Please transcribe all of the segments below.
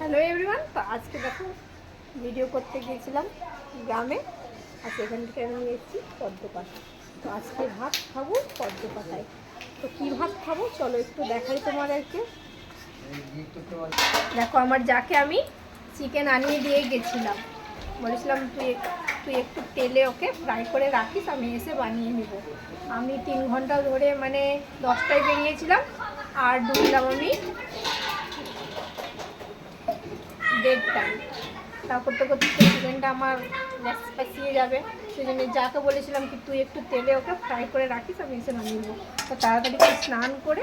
Hello everyone. তো আজকে দেখো ভিডিও করতে গিয়েছিলাম গ্রামে, আর সেখান থেকে আমি এসেছি পদ্মপাতা। তো আজকে ভাত খাবো পদ্মপাতায়। তো কী ভাত খাবো চলো একটু দেখাই তোমাদেরকে। দেখো আমার যাকে আমি চিকেন আনিয়ে দিয়ে গেছিলাম, বলেছিলাম তুই একটু তেলে ওকে ফ্রাই করে রাখিস, আমি এসে বানিয়ে নেব। আমি 3 ঘন্টা ধরে মানে 10টায় বেরিয়েছিলাম আর ঢুকলাম আমি 1:30টায়। তারপর তো করতে চিকেনটা আমার স্পাইসিয়ে যাবে, সেই জন্য যাকে বলেছিলাম কি তুই একটু তেলে ওকে ফ্রাই করে রাখিস, আমি এসে বানিয়ে নেবো। তো তাড়াতাড়ি করে স্নান করে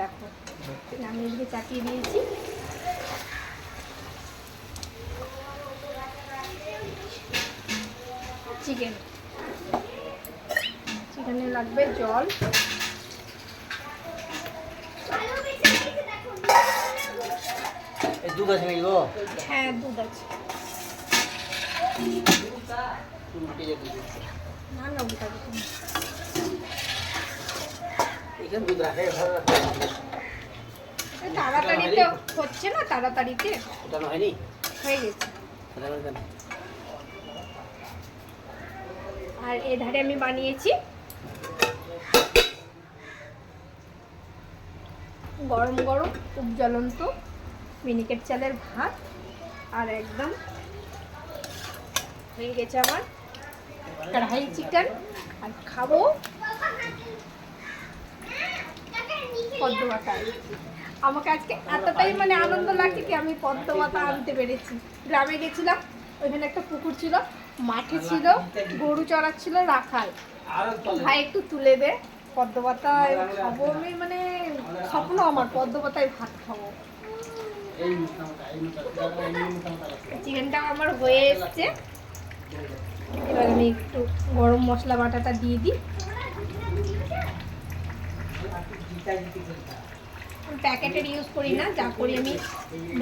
দেখো আমি এদিকে চাপিয়ে দিয়েছি চিকেনে লাগবে জল, দুধ আছে নাকি গো? হ্যাঁ দুধ আছে। না না উল্টা দিচ্ছি এখানে দুধ রাখে তাড়াতাড়িতে হচ্ছে না, তাড়াতাড়িতে ওটা হয়নি, হয়ে গেছে। আর এধারে আমি বানিয়েছি গরম গরম উপজ্বলন্ত মিনিকেট চালের ভাত, আর একদম হয়ে গেছে আমার কড়াই চিকেন। আর খাবো পদ্মপাতায়। আমাকে আজকে এতটাই মানে আনন্দ লাগছে কি আমি পদ্মপাতা আনতে পেরেছি। গ্রামে গেছিলাম, ওইখানে একটা পুকুর ছিল, মাঠে ছিল, গরু চড়াচ্ছিল রাখাল, ভাই একটু তুলে দে পদ্মপাতায় খাবো। আমি মানে স্বপ্ন আমার পদ্মপাতায় ভাত খাবো। চিকেনটা আমার হয়ে এসছে, এবার আমি একটু গরম মশলা বাটাটা দিয়ে দিই। প্যাকেটের ইউজ করি না, যা করি আমি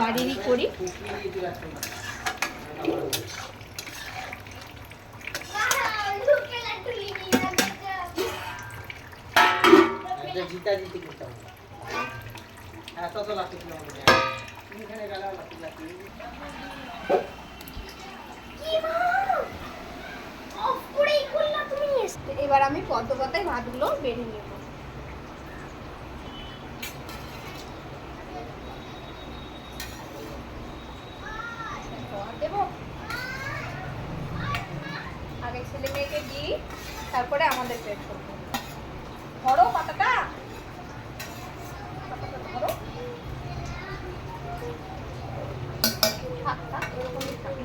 বাড়িরই করি। এবার আমি পদ্মপাতায় ভাতগুলো বেড়ে নেব। দেবো আগে ছেলে মেয়েকে দিই, তারপরে আমাদের পেট করবো। ধরো পাতাটা, ধরো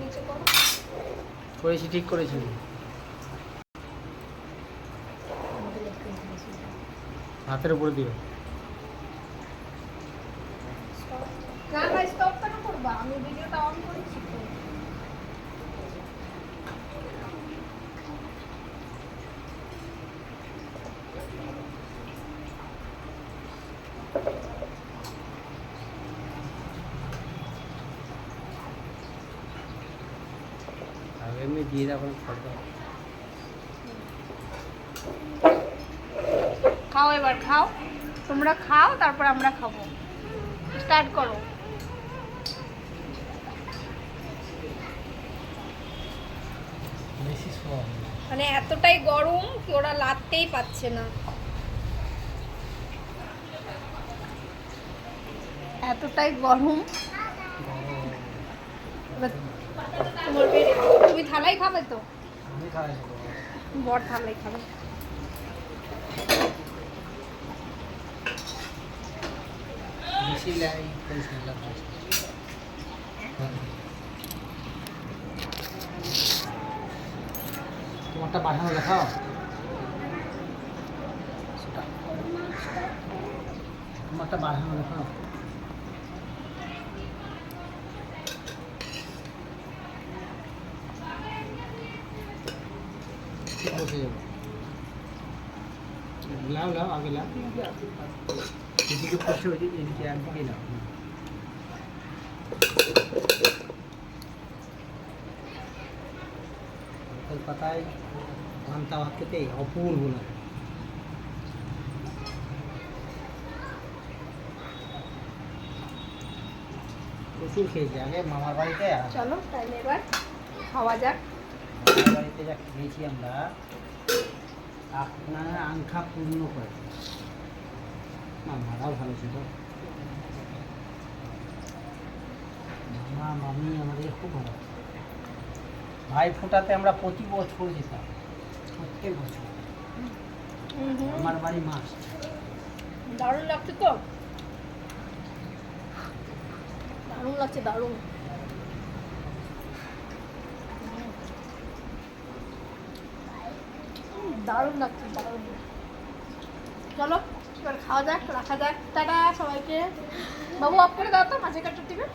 নিচে করো। করেছি, ঠিক করেছি। হাতের উপরে দিও। না না স্টপ কেন করবা, আমি ভিডিওটা অন করেছি তো। এমনি দিয়ে এখন খাও, এবার খাও, তোমরা খাও তারপর আমরা খাবো। স্টার্ট করো। মানে এতটাই গরম কি ওরা লাগতেই পাচ্ছে না, এতটাই গরম। তুমি থালাই খাবে তো? বর থালাই খাবে। তোমারটা পাঠানো দেখাও। তোমারটা বাড়ানো দেখাও। লাও লাও আগে লাও, এদিকে বসে এদিকে একদিকে লাও। কলকাতায় পান্তা ভাত খেতে অপূর্ব লাগে। প্রচুর খেয়েছি আগে মামার বাড়িতে, আর চলো তাহলে এবার খাওয়া যাক। মামার বাড়িতে যা খেয়েছি আমরা, আপনার আংখা পূর্ণ করে। মামারাও ভালো ছিল, মামা মামি আমাদের খুব ভালো। ভাই ফোটাতে আমরা প্রতি বছর যেতাম, প্রত্যেক বছর। আমার বাড়ি মাছ। দারুণ লাগছে তো, দারুণ লাগছে, দারুণ। দারুণ লাগছে, দারুণ। চলো এবার খাওয়া যাক, রাখা যাক। টাটা সবাইকে। বাবু অফ করে দাও তো মাছের কাটার টিভি।